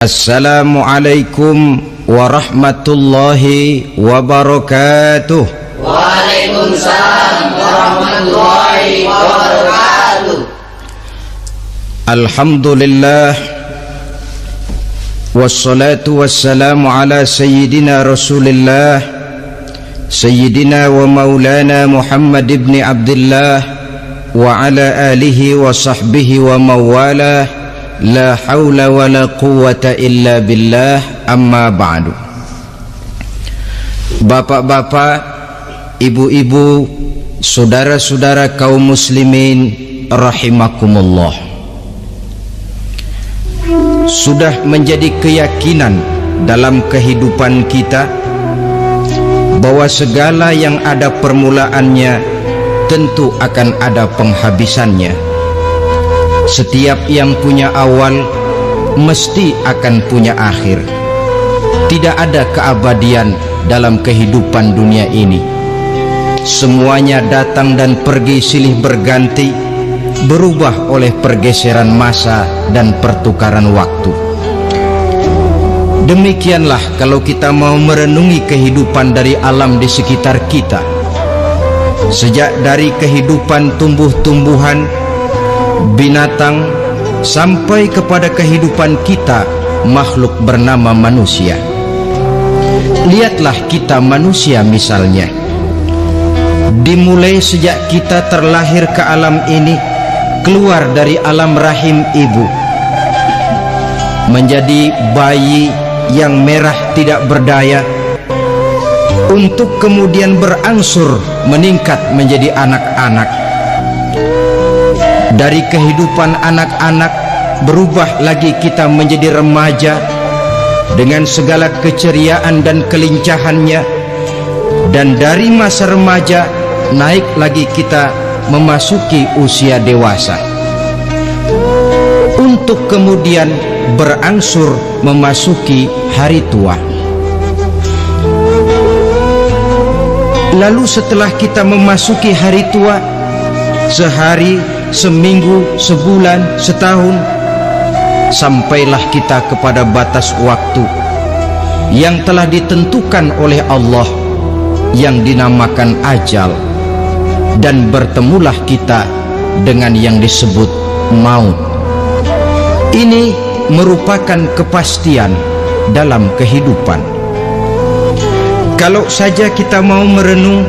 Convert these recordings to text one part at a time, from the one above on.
Assalamualaikum warahmatullahi wabarakatuh. Waalaikumsalam warahmatullahi wabarakatuh. Alhamdulillah wassalatu wassalamu ala sayyidina Rasulillah sayyidina wa maulana Muhammad ibn Abdullah wa ala alihi wa sahbihi wa mawalah. La haula wa la quwwata illa billah, amma ba'du. Bapak-bapak, ibu-ibu, saudara-saudara kaum muslimin rahimakumullah, sudah menjadi keyakinan dalam kehidupan kita bahwa segala yang ada permulaannya tentu akan ada penghabisannya. Setiap yang punya awal mesti akan punya akhir. Tidak ada keabadian dalam kehidupan dunia ini. Semuanya datang dan pergi silih berganti, berubah oleh pergeseran masa dan pertukaran waktu. Demikianlah kalau kita mau merenungi kehidupan dari alam di sekitar kita. Sejak dari kehidupan tumbuh-tumbuhan, binatang, sampai kepada kehidupan kita, makhluk bernama manusia. Lihatlah kita manusia misalnya, dimulai sejak kita terlahir ke alam ini, keluar dari alam rahim ibu, menjadi bayi yang merah tidak berdaya, untuk kemudian berangsur meningkat menjadi anak-anak. Dari kehidupan anak-anak berubah lagi kita menjadi remaja dengan segala keceriaan dan kelincahannya, dan dari masa remaja naik lagi kita memasuki usia dewasa, untuk kemudian berangsur memasuki hari tua. Lalu setelah kita memasuki hari tua, sehari, seminggu, sebulan, setahun, sampailah kita kepada batas waktu yang telah ditentukan oleh Allah, yang dinamakan ajal, dan bertemulah kita dengan yang disebut maut. Ini merupakan kepastian dalam kehidupan. Kalau saja kita mau merenung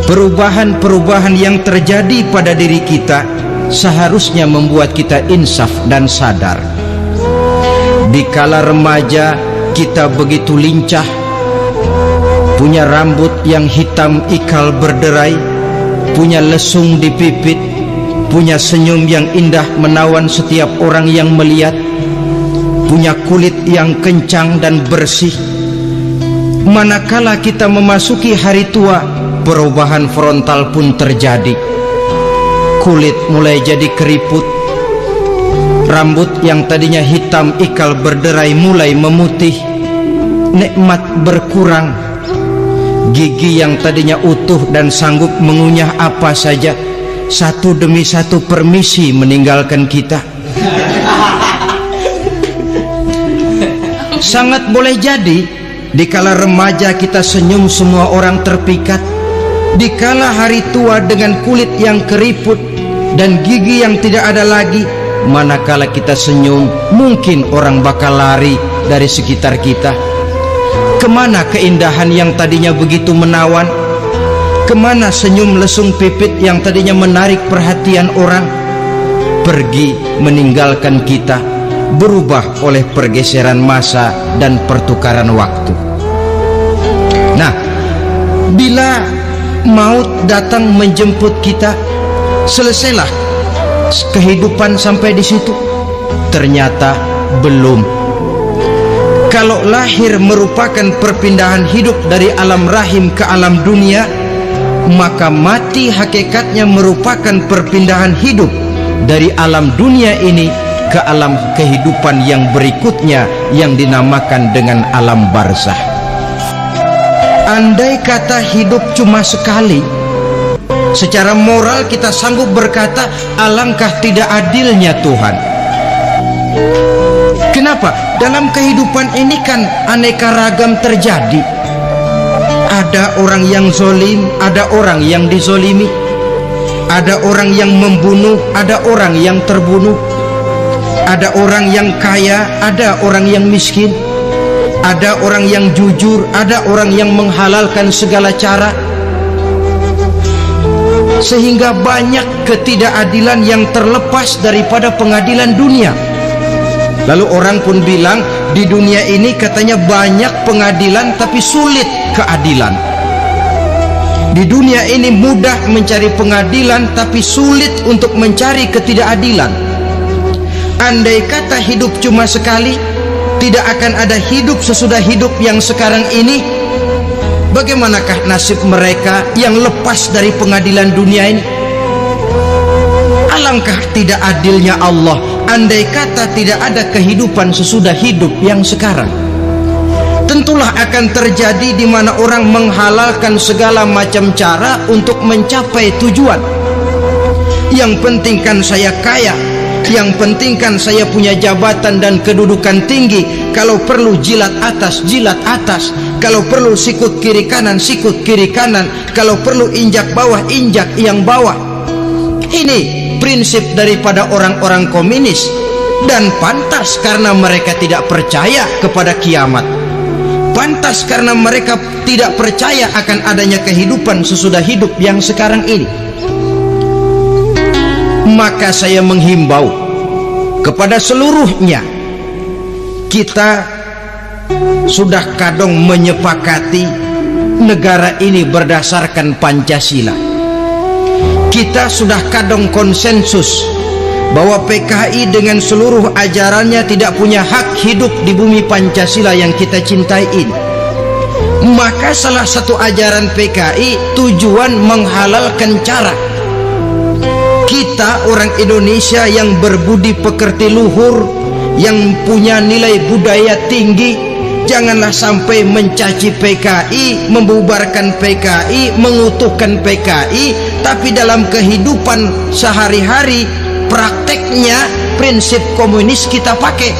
perubahan-perubahan yang terjadi pada diri kita, seharusnya membuat kita insaf dan sadar. Di kala remaja kita begitu lincah, punya rambut yang hitam ikal berderai, punya lesung di pipit, punya senyum yang indah menawan setiap orang yang melihat, punya kulit yang kencang dan bersih. Manakala kita memasuki hari tua, perubahan frontal pun terjadi. Kulit mulai jadi keriput, rambut yang tadinya hitam ikal berderai mulai memutih, nikmat berkurang, gigi yang tadinya utuh dan sanggup mengunyah apa saja, satu demi satu permisi meninggalkan kita. Sangat boleh jadi dikala remaja kita senyum semua orang terpikat. Dikala hari tua dengan kulit yang keriput dan gigi yang tidak ada lagi, manakala kita senyum, mungkin orang bakal lari dari sekitar kita. Kemana keindahan yang tadinya begitu menawan? Kemana senyum lesung pipit yang tadinya menarik perhatian orang? Pergi meninggalkan kita, berubah oleh pergeseran masa dan pertukaran waktu. Nah, bila maut datang menjemput kita, selesailah kehidupan sampai di situ? Ternyata belum. Kalau lahir merupakan perpindahan hidup dari alam rahim ke alam dunia, maka mati hakikatnya merupakan perpindahan hidup dari alam dunia ini ke alam kehidupan yang berikutnya, yang dinamakan dengan alam barzah. Andai kata hidup cuma sekali, secara moral kita sanggup berkata, alangkah tidak adilnya Tuhan. Kenapa? dalam kehidupan ini kan aneka ragam terjadi. Ada orang yang zolim, ada orang yang dizolimi. Ada orang yang membunuh, ada orang yang terbunuh. Ada orang yang kaya, ada orang yang miskin. Ada orang yang jujur, ada orang yang menghalalkan segala cara. Sehingga banyak ketidakadilan yang terlepas daripada pengadilan dunia. Lalu orang pun bilang, di dunia ini katanya banyak pengadilan tapi sulit keadilan. Di dunia ini mudah mencari pengadilan tapi sulit untuk mencari ketidakadilan. Andai kata hidup cuma sekali, tidak akan ada hidup sesudah hidup yang sekarang ini. Bagaimanakah nasib mereka yang lepas dari pengadilan dunia ini? Alangkah tidak adilnya Allah andai kata tidak ada kehidupan sesudah hidup yang sekarang. Tentulah akan terjadi di mana orang menghalalkan segala macam cara untuk mencapai tujuan. Yang penting kan saya kaya, yang penting kan saya punya jabatan dan kedudukan tinggi. Kalau perlu jilat atas, jilat atas. Kalau perlu sikut kiri kanan, sikut kiri kanan. Kalau perlu injak bawah, injak yang bawah. Ini prinsip daripada orang-orang komunis. Dan pantas karena mereka tidak percaya kepada kiamat. Pantas karena mereka tidak percaya akan adanya kehidupan sesudah hidup yang sekarang ini. Maka saya menghimbau kepada seluruhnya, kita sudah kadung menyepakati negara ini berdasarkan Pancasila. Kita sudah kadung konsensus bahwa PKI dengan seluruh ajarannya tidak punya hak hidup di bumi Pancasila yang kita cintai ini. Maka salah satu ajaran PKI tujuan menghalalkan cara. Kita orang Indonesia yang berbudi pekerti luhur, yang punya nilai budaya tinggi, janganlah sampai mencaci PKI, membubarkan PKI, mengutuhkan PKI, tapi dalam kehidupan sehari-hari prakteknya prinsip komunis kita pakai.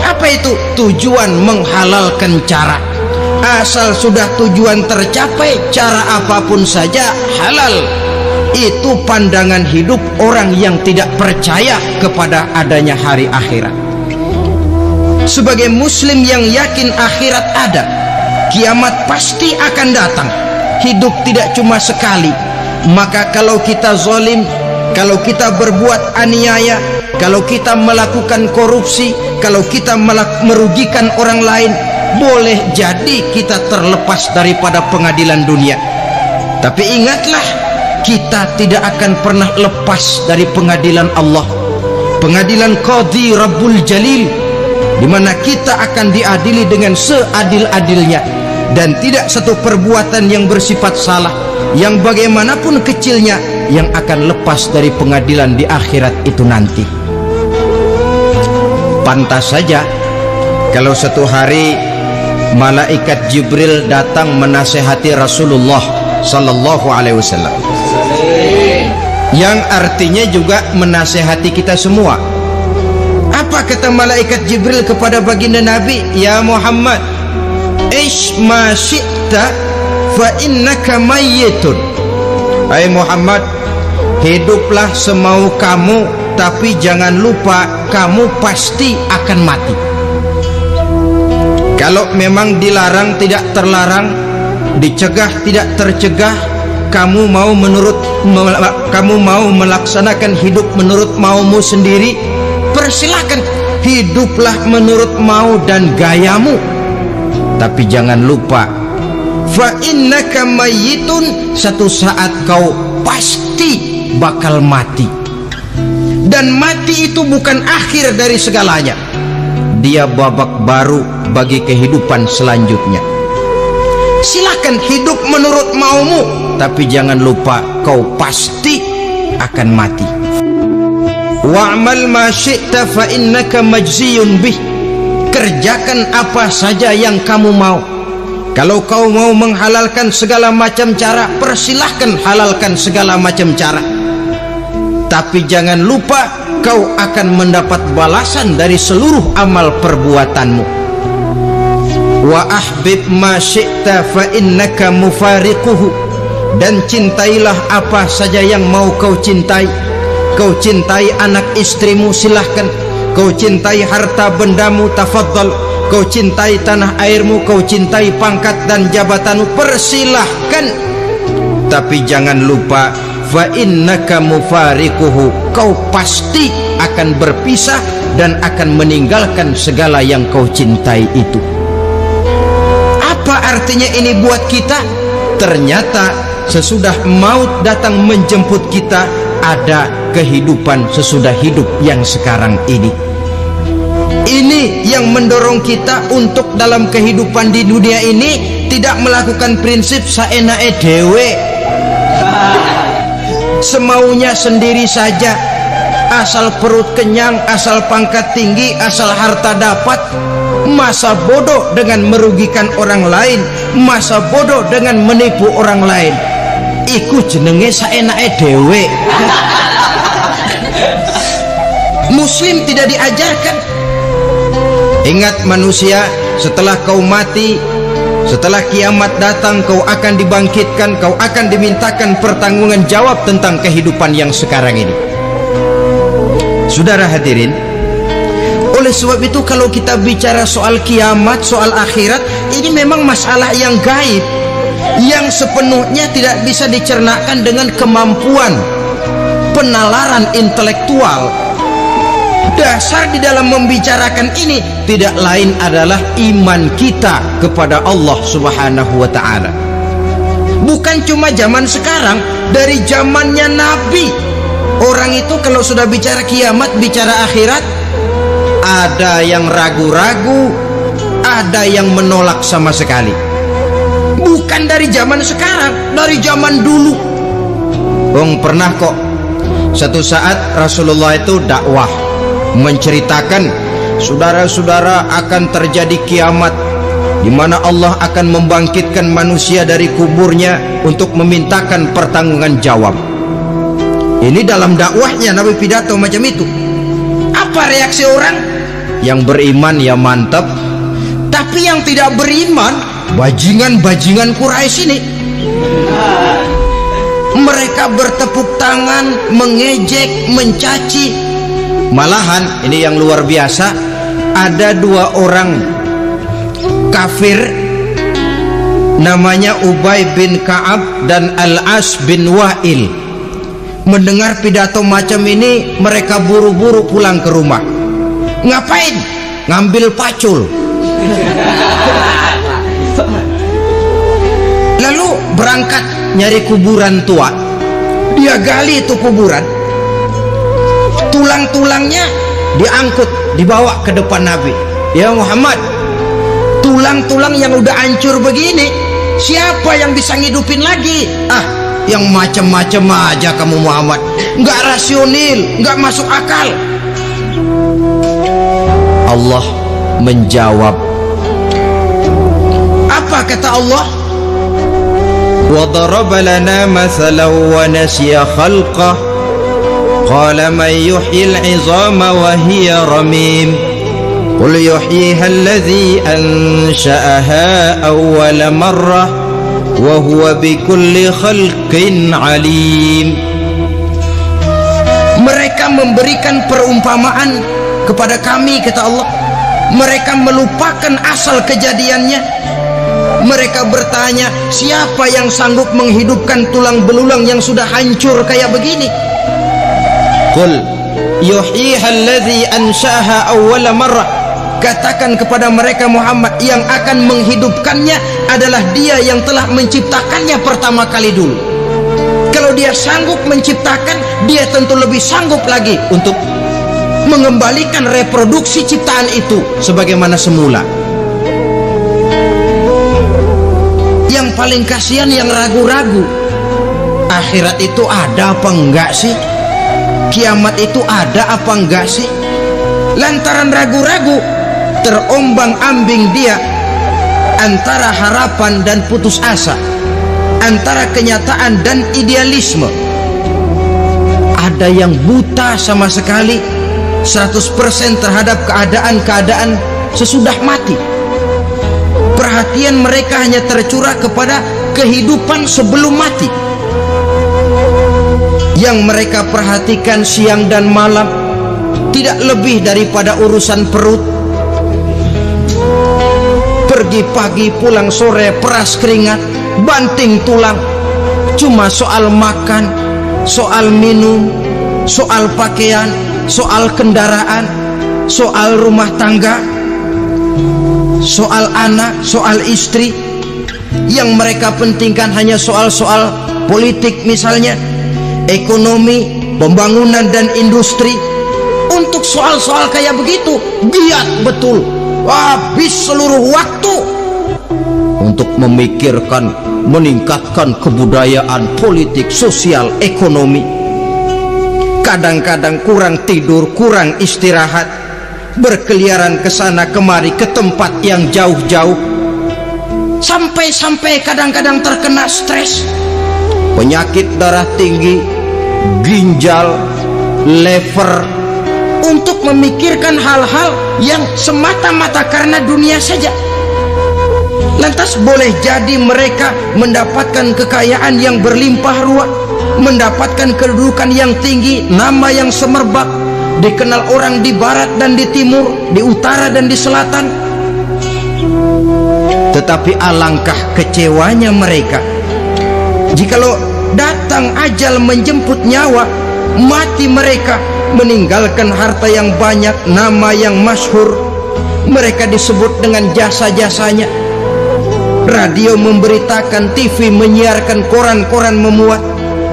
Apa itu? Tujuan menghalalkan cara. Asal sudah tujuan tercapai, cara apapun saja halal. Itu pandangan hidup orang yang tidak percaya kepada adanya hari akhirat. Sebagai muslim yang yakin akhirat ada, kiamat pasti akan datang. Hidup tidak cuma sekali. Maka kalau kita zalim, kalau kita berbuat aniaya, kalau kita melakukan korupsi, kalau kita merugikan orang lain, boleh jadi kita terlepas daripada pengadilan dunia. Tapi ingatlah, kita tidak akan pernah lepas dari pengadilan Allah, pengadilan Qadhi Rabbul Jalil, di mana kita akan diadili dengan seadil-adilnya, dan tidak satu perbuatan yang bersifat salah, yang bagaimanapun kecilnya, yang akan lepas dari pengadilan di akhirat itu nanti. Pantas saja kalau satu hari malaikat Jibril datang menasehati Rasulullah sallallahu alaihi wasallam, yang artinya juga menasehati kita semua. Apa kata malaikat Jibril kepada baginda Nabi? Ya Muhammad, ish ma syi'ta fa innaka mayyitun. Hai Muhammad, hiduplah semau kamu, tapi jangan lupa kamu pasti akan mati. Kalau memang dilarang tidak terlarang, dicegah tidak tercegah, kamu mau melaksanakan hidup menurut maumu sendiri, persilahkan, hiduplah menurut mau dan gayamu. Tapi jangan lupa, fa innaka mayyitun, satu saat kau pasti bakal mati. Dan mati itu bukan akhir dari segalanya, dia babak baru bagi kehidupan selanjutnya. Silakan hidup menurut maumu, tapi jangan lupa kau pasti akan mati. Wa'mal ma syi'ta fa innaka majziyun bih. Kerjakan apa saja yang kamu mau. Kalau kau mau menghalalkan segala macam cara, persilahkan halalkan segala macam cara. Tapi jangan lupa kau akan mendapat balasan dari seluruh amal perbuatanmu. Wa ahbib ma syi'ta fa innaka mufariquhu. Dan cintailah apa saja yang mau kau cintai. Kau cintai anak istrimu, silahkan. Kau cintai harta bendamu, tafadhal. Kau cintai tanah airmu, kau cintai pangkat dan jabatanmu, persilahkan. Tapi jangan lupa, fa innaka mufariquhu, kau pasti akan berpisah dan akan meninggalkan segala yang kau cintai itu. Apa artinya ini buat kita? Ternyata sesudah maut datang menjemput kita, ada kehidupan sesudah hidup yang sekarang ini. Ini yang mendorong kita untuk dalam kehidupan di dunia ini tidak melakukan prinsip saenake dewe, semaunya sendiri saja, asal perut kenyang, asal pangkat tinggi, asal harta dapat. Masa bodoh dengan merugikan orang lain, masa bodoh dengan menipu orang lain. Iku jenenge saenake dewe. Muslim tidak diajarkan. Ingat manusia, setelah kau mati, setelah kiamat datang, kau akan dibangkitkan, kau akan dimintakan pertanggungan jawab tentang kehidupan yang sekarang ini. Saudara hadirin, oleh sebab itu kalau kita bicara soal kiamat, soal akhirat, ini memang masalah yang gaib, yang sepenuhnya tidak bisa dicernakan dengan kemampuan penalaran intelektual. Dasar di dalam membicarakan ini tidak lain adalah iman kita kepada Allah Subhanahu wa ta'ala. Bukan cuma zaman sekarang, dari zamannya Nabi, orang itu kalau sudah bicara kiamat, bicara akhirat, ada yang ragu-ragu, ada yang menolak sama sekali. Bukan dari zaman sekarang, dari zaman dulu. Pernah kok satu saat Rasulullah itu dakwah menceritakan, saudara-saudara, akan terjadi kiamat di mana Allah akan membangkitkan manusia dari kuburnya untuk memintakan pertanggungan jawab. Ini dalam dakwahnya Nabi pidato macam itu. Apa reaksi orang? Yang beriman ya mantap, tapi yang tidak beriman, bajingan-bajingan Quraisy ini, mereka bertepuk tangan, mengejek, mencaci. Malahan ini yang luar biasa, ada dua orang kafir namanya Ubay bin Ka'ab dan Al-As bin Wa'il. Mendengar pidato macam ini, mereka buru-buru pulang ke rumah. Ngapain? Ngambil pacul. Lalu berangkat nyari kuburan tua. Dia gali itu kuburan, tulang-tulangnya diangkut, dibawa ke depan Nabi. Ya Muhammad, tulang-tulang yang udah hancur begini, siapa yang bisa ngidupin lagi? Yang macam-macam aja kamu Muhammad, nggak rasional, nggak masuk akal. Allah menjawab. Apa kata Allah? Wa daraba lana mathalan wa nasiya khalqah qala man yuhyil 'izama wa hiya ramim qul yuhyiha alladhi ansha'aha awwala marrah wa huwa bikulli khalqin alim. Mereka memberikan perumpamaan kepada kami, kata Allah. Mereka melupakan asal kejadiannya. Mereka bertanya, siapa yang sanggup menghidupkan tulang belulang yang sudah hancur kayak begini? Qul yuhyiha alladhi ansha'aha awwala marrah. Katakan kepada mereka Muhammad, yang akan menghidupkannya adalah Dia yang telah menciptakannya pertama kali dulu. Kalau Dia sanggup menciptakan, Dia tentu lebih sanggup lagi untuk mengembalikan reproduksi ciptaan itu sebagaimana semula. Yang paling kasihan yang ragu-ragu, akhirat itu ada apa enggak sih? Kiamat itu ada apa enggak sih? Lantaran ragu-ragu, terombang-ambing dia antara harapan dan putus asa, antara kenyataan dan idealisme. ada yang buta sama sekali 100% terhadap keadaan-keadaan sesudah mati. Perhatian mereka hanya tercurah kepada kehidupan sebelum mati. Yang mereka perhatikan siang dan malam tidak lebih daripada urusan perut. Pergi pagi pulang sore, peras keringat, banting tulang. Cuma soal makan, soal minum, soal pakaian, soal kendaraan, soal rumah tangga, soal anak, soal istri. Yang mereka pentingkan hanya soal-soal politik misalnya, ekonomi, pembangunan dan industri. Untuk soal-soal kayak begitu giat betul, habis seluruh waktu untuk memikirkan meningkatkan kebudayaan, politik, sosial, ekonomi. Kadang-kadang kurang tidur, kurang istirahat, berkeliaran ke sana kemari ke tempat yang jauh-jauh, sampai kadang-kadang terkena stres, penyakit darah tinggi, ginjal, lever, untuk memikirkan hal-hal yang semata-mata karena dunia saja. Lantas boleh jadi mereka mendapatkan kekayaan yang berlimpah ruah, mendapatkan kedudukan yang tinggi, nama yang semerbak, dikenal orang di barat dan di timur, di utara dan di selatan. Tetapi alangkah kecewanya mereka jikalau datang ajal menjemput nyawa, mati mereka meninggalkan harta yang banyak, nama yang masyhur. Mereka disebut dengan jasa-jasanya. Radio memberitakan, TV menyiarkan, koran-koran memuat.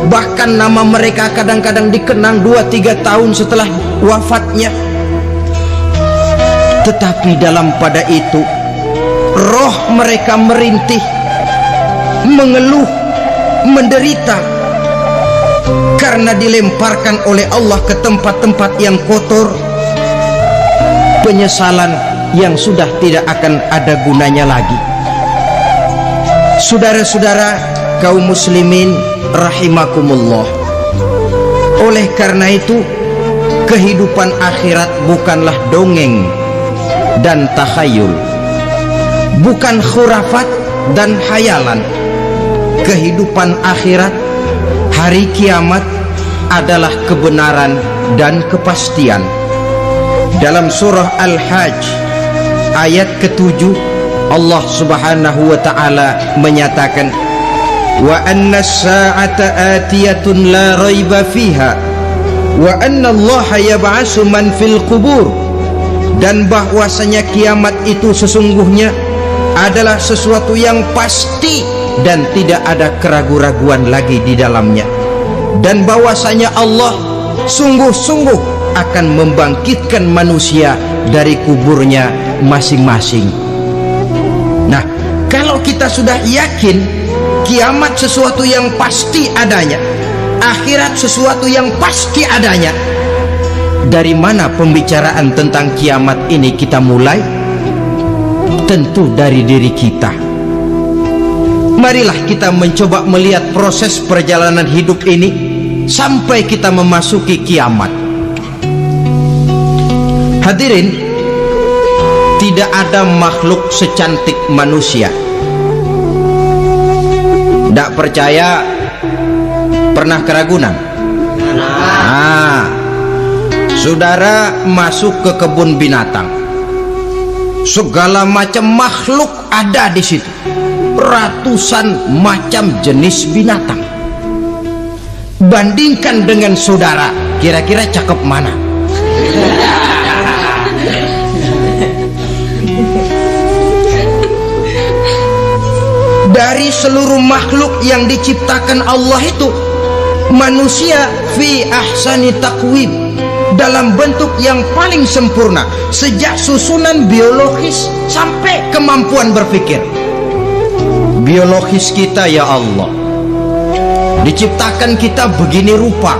Bahkan nama mereka kadang-kadang dikenang 2-3 tahun setelah wafatnya. Tetapi dalam pada itu roh mereka merintih, mengeluh, menderita, karena dilemparkan oleh Allah ke tempat-tempat yang kotor, penyesalan yang sudah tidak akan ada gunanya lagi. Saudara-saudara kaum muslimin rahimakumullah, oleh karena itu kehidupan akhirat bukanlah dongeng dan takhayul, bukan khurafat dan hayalan. Kehidupan akhirat, hari kiamat adalah kebenaran dan kepastian. Dalam surah Al-Hajj ayat ke-7, Allah subhanahu wa ta'ala menyatakan, wa anna as-sa'ata atiyatun la raiba fiha wa anna allaha yab'asu man fil qubur. Dan bahwasanya kiamat itu sesungguhnya adalah sesuatu yang pasti dan tidak ada keraguan-raguan lagi di dalamnya, dan bahwasanya Allah sungguh-sungguh akan membangkitkan manusia dari kuburnya masing-masing. Nah, kalau kita sudah yakin kiamat sesuatu yang pasti adanya, akhirat sesuatu yang pasti adanya, dari mana pembicaraan tentang kiamat ini kita mulai? Tentu dari diri kita. Marilah kita mencoba melihat proses perjalanan hidup ini sampai kita memasuki kiamat. Hadirin, tidak ada makhluk secantik manusia. Tidak percaya? Pernah keragunan? Nah, saudara masuk ke kebun binatang, segala macam makhluk ada di situ, ratusan macam jenis binatang. Bandingkan dengan saudara, kira-kira cakep mana? Dari seluruh makhluk yang diciptakan Allah itu, manusia fi ahsani taqwim, dalam bentuk yang paling sempurna, sejak susunan biologis sampai kemampuan berpikir. Biologis kita, ya Allah, diciptakan kita begini rupa,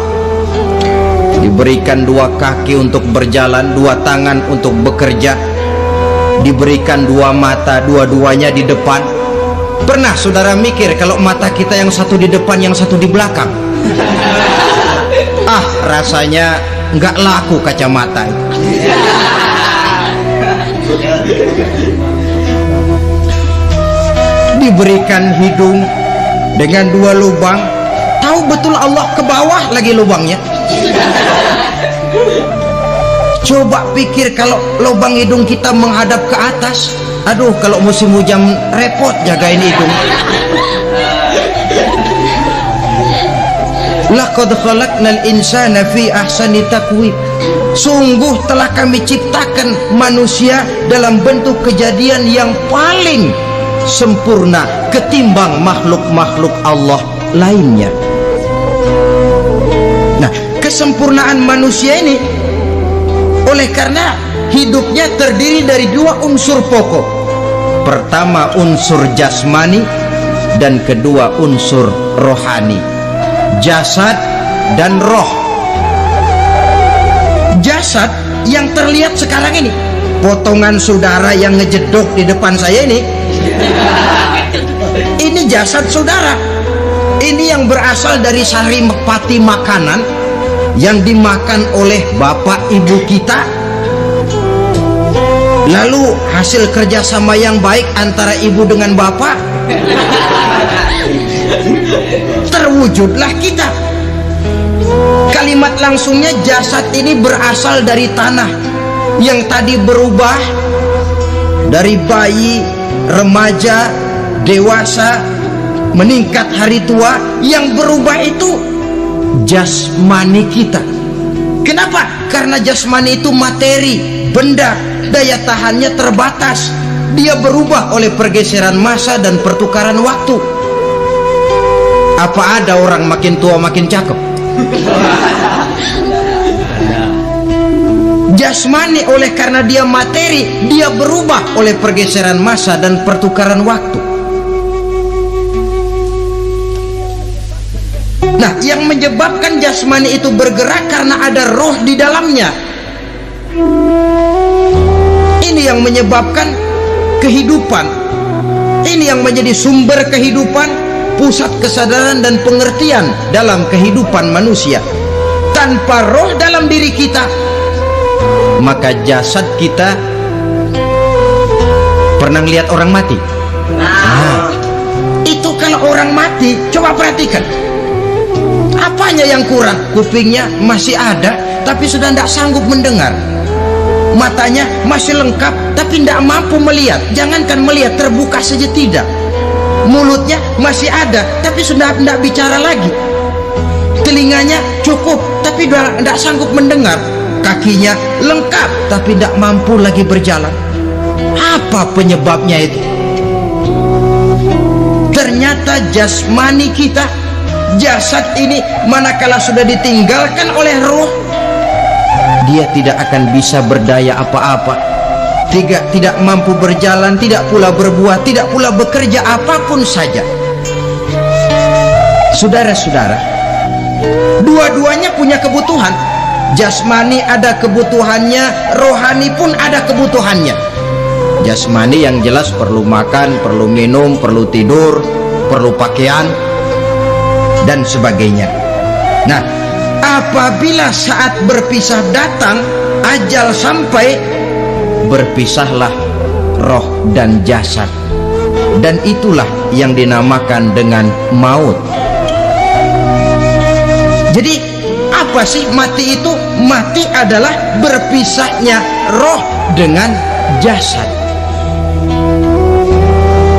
diberikan 2 kaki untuk berjalan, 2 tangan untuk bekerja, diberikan 2 mata, dua-duanya di depan. Pernah saudara mikir kalau mata kita yang satu di depan, yang satu di belakang? rasanya nggak laku kacamata. Diberikan hidung dengan 2 lubang, tahu betul Allah ke bawah lagi lubangnya. Coba pikir kalau lubang hidung kita menghadap ke atas. Aduh, kalau musim hujan repot jagain hidung. Laqad khalaqnal insana fi ahsani taqwim. Sungguh telah kami ciptakan manusia dalam bentuk kejadian yang paling sempurna ketimbang makhluk-makhluk Allah lainnya. Nah, kesempurnaan manusia ini oleh karena hidupnya terdiri dari 2 unsur pokok. Pertama unsur jasmani dan kedua unsur rohani, jasad dan roh. Jasad yang terlihat sekarang ini, potongan saudara yang ngejedok di depan saya ini jasad saudara. Ini yang berasal dari sari pati makanan yang dimakan oleh bapak ibu kita. Lalu hasil kerjasama yang baik antara ibu dengan bapak, terwujudlah kita. Kalimat langsungnya jasad ini berasal dari tanah yang tadi berubah dari bayi, remaja, dewasa, meningkat hari tua. Yang berubah itu jasmani kita. Kenapa? Karena jasmani itu materi, benda, daya tahannya terbatas. Dia berubah oleh pergeseran masa dan pertukaran waktu. Apa ada orang makin tua makin cakep? Jasmani oleh karena dia materi, dia berubah oleh pergeseran masa dan pertukaran waktu. Nah, yang menyebabkan jasmani itu bergerak karena ada roh di dalamnya. Ini yang menyebabkan kehidupan. Ini yang menjadi sumber kehidupan, pusat kesadaran dan pengertian dalam kehidupan manusia. Tanpa roh dalam diri kita, maka jasad kita. Pernah lihat orang mati? Nah, itu kalau orang mati, coba perhatikan. Apanya yang kurang? Kupingnya masih ada, tapi sudah tidak sanggup mendengar. Matanya masih lengkap, tapi tidak mampu melihat. Jangankan melihat, terbuka saja tidak. Mulutnya masih ada, tapi sudah tidak bicara lagi. Telinganya cukup, tapi sudah tidak sanggup mendengar. Kakinya lengkap, tapi tidak mampu lagi berjalan. Apa penyebabnya itu? Ternyata jasmani kita, jasad ini, manakala sudah ditinggalkan oleh roh, dia tidak akan bisa berdaya apa-apa, tidak mampu berjalan, tidak pula berbuat, tidak pula bekerja apapun saja. Saudara-saudara, dua-duanya punya kebutuhan. Jasmani ada kebutuhannya, rohani pun ada kebutuhannya. Jasmani yang jelas perlu makan, perlu minum, perlu tidur, perlu pakaian dan sebagainya. Nah, apabila saat berpisah datang, ajal sampai, berpisahlah roh dan jasad, dan itulah yang dinamakan dengan maut. Jadi apa sih mati itu? Mati adalah berpisahnya roh dengan jasad.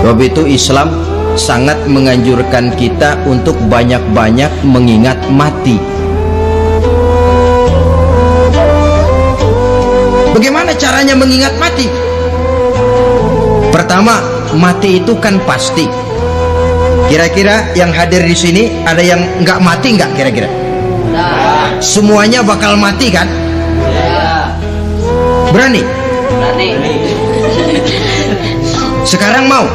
Sebab itu Islam sangat menganjurkan kita untuk banyak-banyak mengingat mati. Bagaimana caranya mengingat mati? Pertama, mati itu kan pasti. Kira-kira yang hadir di sini ada yang nggak mati nggak kira-kira? Semuanya bakal mati kan? Berani? Berani. Sekarang mau?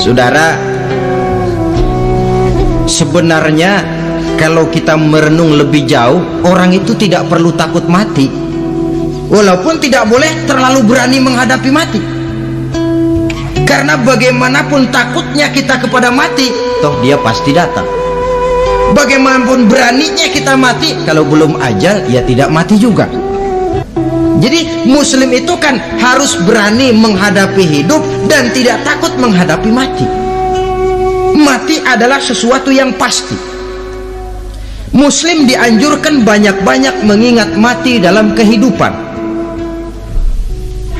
Saudara, sebenarnya kalau kita merenung lebih jauh, orang itu tidak perlu takut mati, walaupun tidak boleh terlalu berani menghadapi mati. Karena bagaimanapun takutnya kita kepada mati, toh dia pasti datang. Bagaimanapun beraninya kita mati, kalau belum ajal ya tidak mati juga. Jadi muslim itu kan harus berani menghadapi hidup dan tidak takut menghadapi mati. Mati adalah sesuatu yang pasti. Muslim dianjurkan banyak-banyak mengingat mati dalam kehidupan.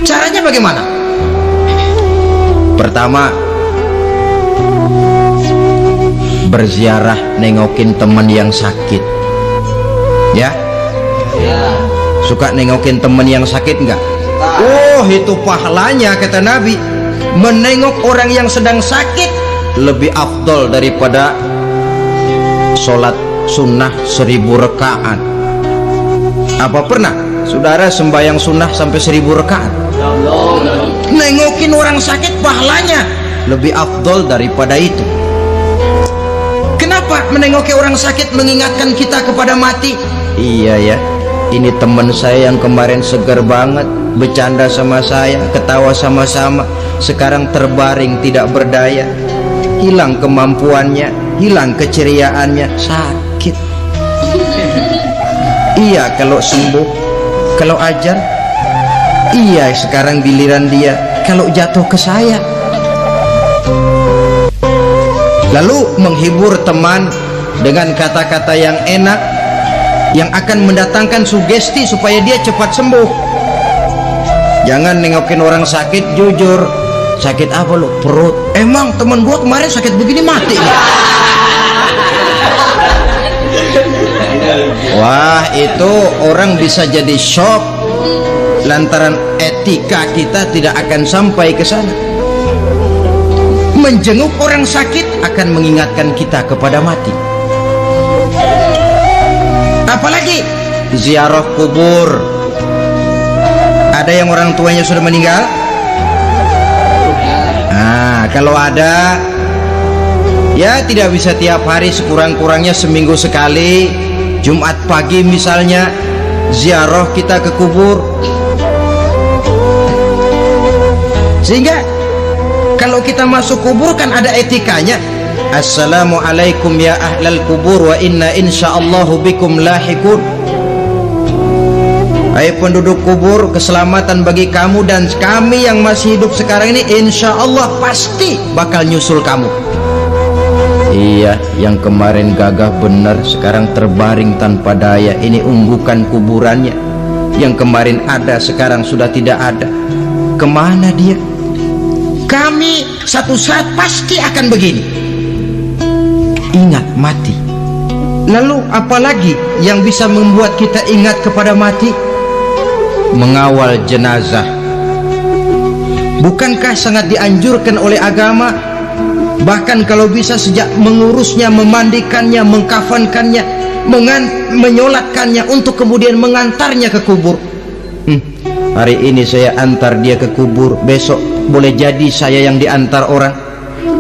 Caranya bagaimana? Pertama, berziarah, nengokin teman yang sakit. Ya? Suka nengokin teman yang sakit enggak? Oh, itu pahalanya kata Nabi. Menengok orang yang sedang sakit lebih afdol daripada sholat sunnah 1000 rakaat. Apa pernah saudara sembahyang sunnah sampai 1000 rakaat? Nengokin orang sakit pahalanya lebih afdol daripada itu. Kenapa menengoki orang sakit mengingatkan kita kepada mati? Iya ya, ini teman saya yang kemarin segar banget, bercanda sama saya, ketawa sama-sama, sekarang terbaring tidak berdaya, hilang kemampuannya, hilang keceriaannya, sakit. Iya kalau sembuh, kalau ajal, iya sekarang giliran dia, kalau jatuh ke saya. Lalu menghibur teman dengan kata-kata yang enak, yang akan mendatangkan sugesti supaya dia cepat sembuh. Jangan nengokin orang sakit, jujur, sakit apa lu? Perut. Emang teman gua kemarin sakit begini mati nih. Wah, itu orang bisa jadi shock lantaran etika kita tidak akan sampai ke sana. Menjenguk orang sakit akan mengingatkan kita kepada mati. Apalagi ziarah kubur. Ada yang orang tuanya sudah meninggal? Nah, kalau ada, ya tidak bisa tiap hari, sekurang-kurangnya seminggu sekali. Jumat pagi misalnya ziarah kita ke kubur. Sehingga kalau kita masuk kubur kan ada etikanya. Assalamualaikum ya ahlal kubur wa inna insyaallahu bikum lahikun. Hai penduduk kubur, keselamatan bagi kamu dan kami yang masih hidup sekarang ini insyaallah pasti bakal nyusul kamu. Iya, yang kemarin gagah benar sekarang terbaring tanpa daya. Ini unggukan kuburannya. Yang kemarin ada sekarang sudah tidak ada. Kemana dia? Kami satu saat pasti akan begini. Ingat mati. Lalu apalagi yang bisa membuat kita ingat kepada mati? Mengawal jenazah. Bukankah sangat dianjurkan oleh agama? Bahkan kalau bisa sejak mengurusnya, memandikannya, mengkafankannya, menyolatkannya untuk kemudian mengantarnya ke kubur. Hari ini saya antar dia ke kubur, besok boleh jadi saya yang diantar orang.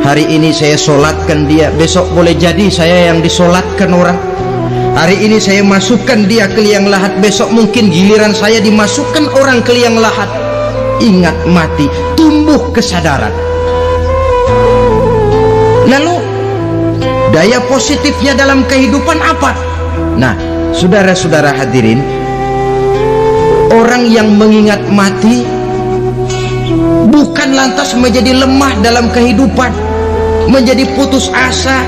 Hari ini saya solatkan dia, besok boleh jadi saya yang disolatkan orang. Hari ini saya masukkan dia ke liang lahat, besok mungkin giliran saya dimasukkan orang ke liang lahat. Ingat mati, tumbuh kesadaran. Lalu daya positifnya dalam kehidupan apa? Nah, saudara-saudara hadirin, orang yang mengingat mati bukan lantas menjadi lemah dalam kehidupan, menjadi putus asa,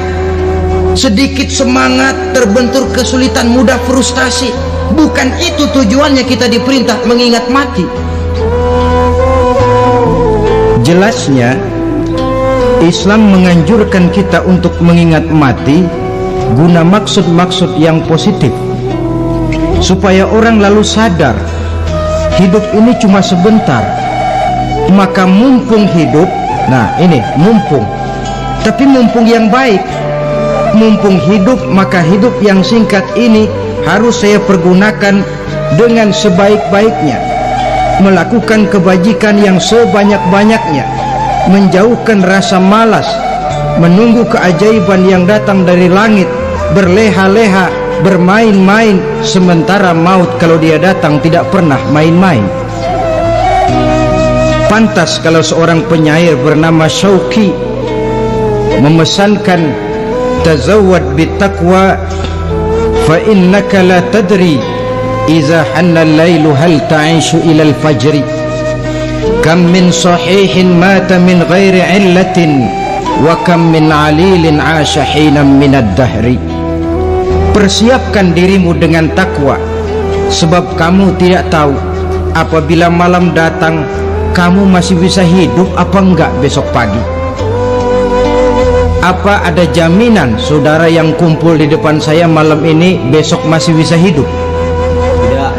sedikit semangat, terbentur kesulitan, mudah frustasi. Bukan itu tujuannya kita diperintah mengingat mati. Jelasnya Islam menganjurkan kita untuk mengingat mati guna maksud-maksud yang positif, supaya orang lalu sadar hidup ini cuma sebentar. Maka mumpung hidup, nah ini mumpung, tapi mumpung yang baik. Mumpung hidup, maka hidup yang singkat ini harus saya pergunakan dengan sebaik-baiknya, melakukan kebajikan yang sebanyak-banyaknya, menjauhkan rasa malas, menunggu keajaiban yang datang dari langit, berleha-leha, bermain-main, sementara maut kalau dia datang tidak pernah main-main. Pantas kalau seorang penyair bernama Syauqi memesankan tazawwad bittaqwa fa innaka la tadri iza hanna al-lailu hal ta'ishu ila al-fajri kam min sahihin mata min ghairi illatin wa kam min alilin 'asha hinan min ad-dahri. Persiapkan dirimu dengan takwa, sebab kamu tidak tahu apabila malam datang kamu masih bisa hidup apa enggak besok pagi. Apa ada jaminan saudara yang kumpul di depan saya malam ini besok masih bisa hidup? Tidak.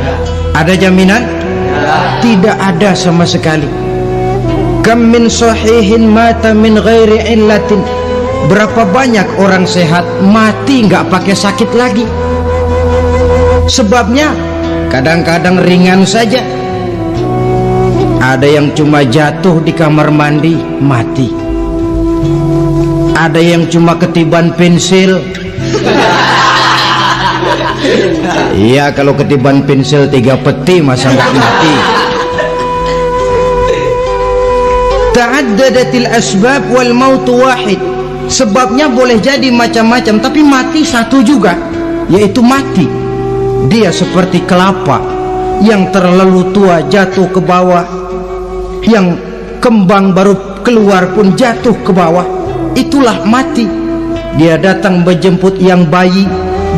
Ada jaminan? Tidak ada sama sekali. Kam min sahihin mata min ghairi illatin. Berapa banyak orang sehat mati nggak pakai sakit lagi. Sebabnya kadang-kadang ringan saja. Ada yang cuma jatuh di kamar mandi mati. Ada yang cuma ketiban pensil. Iya, kalau ketiban pensil 3 peti masa nggak mati. Ta'addadatil asbab wal mautu wahid. Sebabnya boleh jadi macam-macam, tapi mati satu juga, yaitu mati. Dia seperti kelapa yang terlalu tua jatuh ke bawah, yang kembang baru keluar pun jatuh ke bawah. Itulah mati. Dia datang menjemput yang bayi,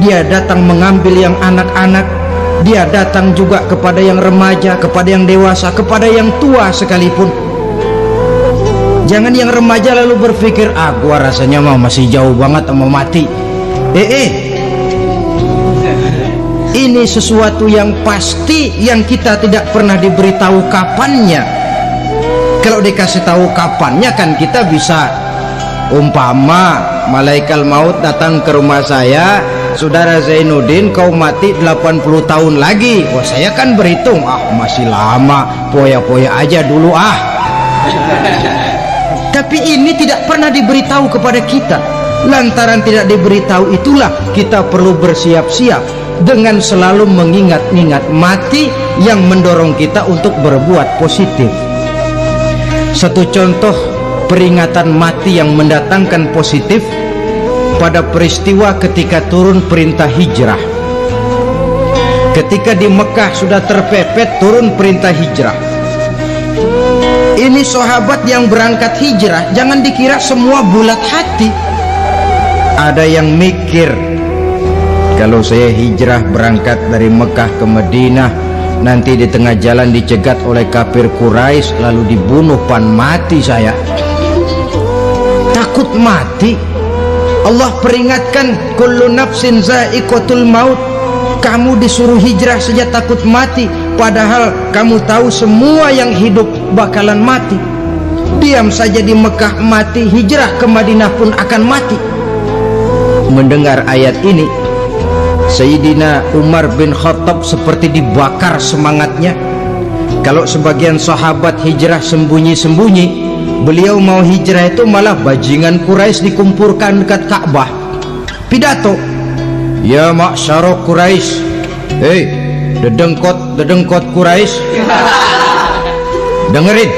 dia datang mengambil yang anak-anak, dia datang juga kepada yang remaja, kepada yang dewasa, kepada yang tua sekalipun. Jangan yang remaja lalu berpikir, gua rasanya masih jauh banget mau mati. Ini sesuatu yang pasti yang kita tidak pernah diberitahu kapannya. Kalau dikasih tahu kapannya kan kita bisa, umpama malaikat maut datang ke rumah saya, saudara Zainuddin kau mati 80 tahun lagi. Wah, saya kan berhitung, masih lama, poya-poya aja dulu Tapi ini tidak pernah diberitahu kepada kita. Lantaran tidak diberitahu itulah kita perlu bersiap-siap dengan selalu mengingat-ingat mati yang mendorong kita untuk berbuat positif. Satu contoh peringatan mati yang mendatangkan positif pada peristiwa ketika turun perintah hijrah. Ketika di Mekah sudah terpepet turun perintah hijrah. Ini sahabat yang berangkat hijrah, jangan dikira semua bulat hati. Ada yang mikir, kalau saya hijrah berangkat dari Mekah ke Madinah, nanti di tengah jalan dicegat oleh kafir Quraisy lalu dibunuh, mati saya. Takut mati. Allah peringatkan, kullu nafsin za'iqatul maut. Kamu disuruh hijrah saja takut mati, padahal kamu tahu semua yang hidup bakalan mati. Diam saja di Mekah mati, hijrah ke Madinah pun akan mati. Mendengar ayat ini, Sayyidina Umar bin Khattab seperti dibakar semangatnya. Kalau sebagian sahabat hijrah sembunyi-sembunyi, beliau mau hijrah itu malah bajingan Quraisy dikumpulkan dekat Ka'bah. Pidato, ya ma'syara Quraisy, dedengkot Quraisy, dengerin.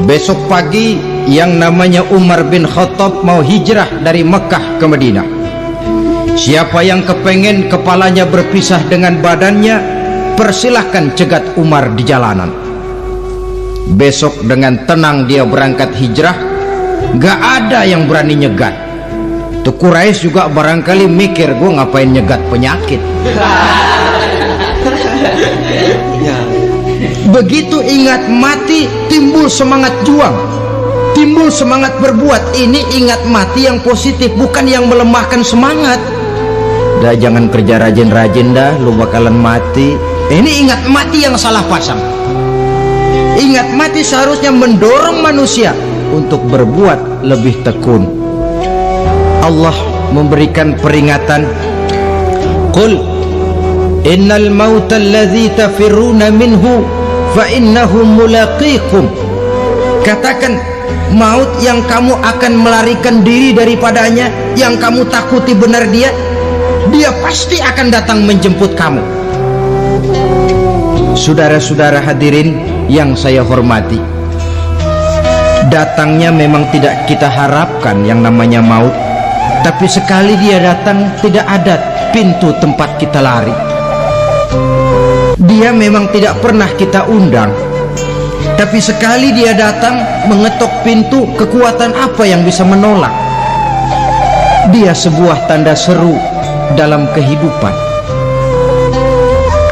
Besok pagi yang namanya Umar bin Khattab mau hijrah dari Mekah ke Madinah. Siapa yang kepengen kepalanya berpisah dengan badannya, persilahkan cegat Umar di jalanan. Besok dengan tenang dia berangkat hijrah, gak ada yang berani nyegat. Tuh Quraisy juga barangkali mikir, gue ngapain nyegat penyakit. Begitu ingat mati, timbul semangat juang, timbul semangat berbuat. Ini ingat mati yang positif, bukan yang melemahkan semangat. Dah jangan kerja rajin-rajin dah, lu bakalan mati. Ini ingat mati yang salah pasang. Ingat mati seharusnya mendorong manusia untuk berbuat lebih tekun. Allah memberikan peringatan, qul innal mauta alladzi tafirruna minhu fa innahu mulaqikum. Katakan, maut yang kamu akan melarikan diri daripadanya, yang kamu takuti benar dia pasti akan datang menjemput kamu. Saudara-saudara hadirin yang saya hormati, datangnya memang tidak kita harapkan yang namanya maut. Tapi sekali dia datang, tidak ada pintu tempat kita lari. Dia memang tidak pernah kita undang, tapi sekali dia datang mengetok pintu, kekuatan apa yang bisa menolak? Dia sebuah tanda seru dalam kehidupan.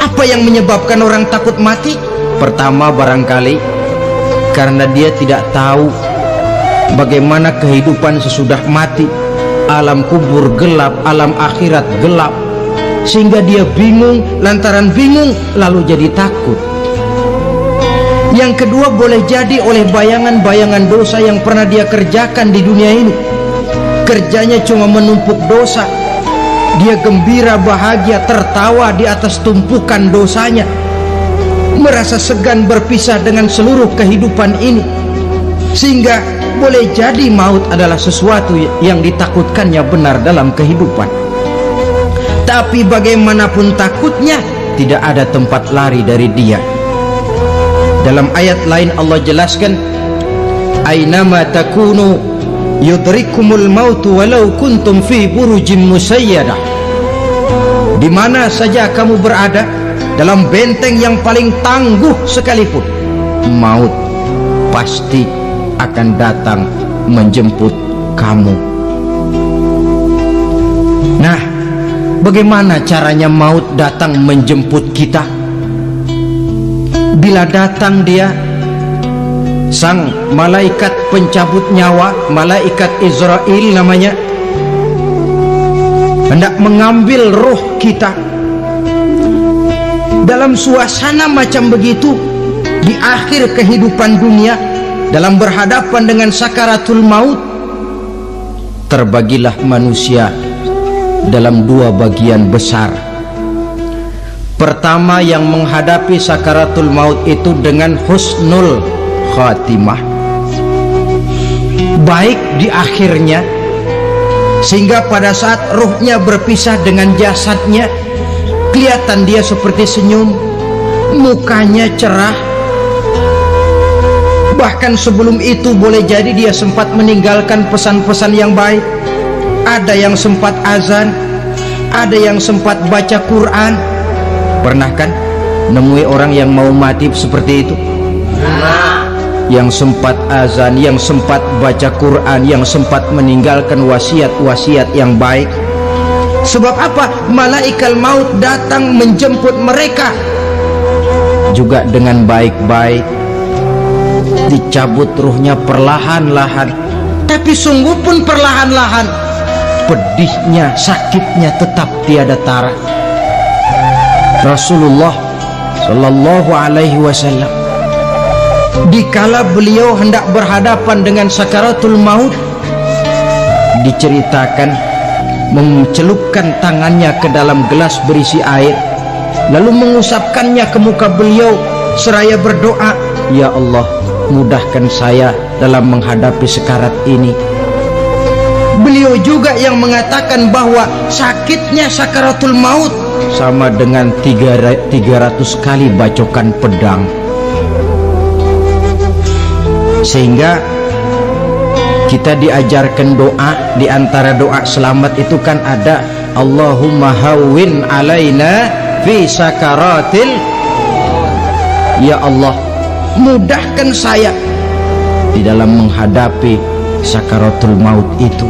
Apa yang menyebabkan orang takut mati? Pertama, barangkali karena dia tidak tahu bagaimana kehidupan sesudah mati. Alam kubur gelap, alam akhirat gelap, sehingga dia bingung. Lantaran bingung lalu jadi takut. Yang kedua, boleh jadi oleh bayangan-bayangan dosa yang pernah dia kerjakan di dunia ini. Kerjanya cuma menumpuk dosa. Dia gembira, bahagia, tertawa di atas tumpukan dosanya, merasa segan berpisah dengan seluruh kehidupan ini, sehingga boleh jadi maut adalah sesuatu yang ditakutkannya benar dalam kehidupan. Tapi bagaimanapun takutnya, tidak ada tempat lari dari dia. Dalam ayat lain Allah jelaskan, "Ainama takunu yudrikumul mautu walau kuntum fi burujim musayyadah." Di mana saja kamu berada, dalam benteng yang paling tangguh sekalipun, maut pasti akan datang menjemput kamu. Nah, bagaimana caranya maut datang menjemput kita? Bila datang dia, sang malaikat pencabut nyawa, malaikat Israel namanya, hendak mengambil roh kita. Dalam suasana macam begitu, di akhir kehidupan dunia, dalam berhadapan dengan sakaratul maut, terbagilah manusia dalam dua bagian besar. Pertama, yang menghadapi sakaratul maut itu dengan husnul khatimah, baik di akhirnya, sehingga pada saat ruhnya berpisah dengan jasadnya, kelihatan dia seperti senyum, mukanya cerah. Bahkan sebelum itu boleh jadi dia sempat meninggalkan pesan-pesan yang baik. Ada yang sempat azan, ada yang sempat baca Quran. Pernah kan nemui orang yang mau mati seperti itu? Yang sempat azan, yang sempat baca Quran, yang sempat meninggalkan wasiat-wasiat yang baik. Sebab apa? Malaikat maut datang menjemput mereka juga dengan baik-baik. Dicabut ruhnya perlahan-lahan, tapi sungguh pun perlahan-lahan. Pedihnya, sakitnya tetap tiada tara. Rasulullah Sallallahu Alaihi Wasallam, dikala beliau hendak berhadapan dengan sakaratul maut, diceritakan mencelupkan tangannya ke dalam gelas berisi air, lalu mengusapkannya ke muka beliau seraya berdoa, "Ya Allah, mudahkan saya dalam menghadapi sekarat ini." Beliau juga yang mengatakan bahwa sakitnya sakaratul maut sama dengan 300 kali bacokan pedang. Sehingga kita diajarkan doa. Di antara doa selamat itu kan ada, Allahumma hawwin alaina fi sakaratil. Ya Allah, mudahkan saya di dalam menghadapi sakaratul maut itu.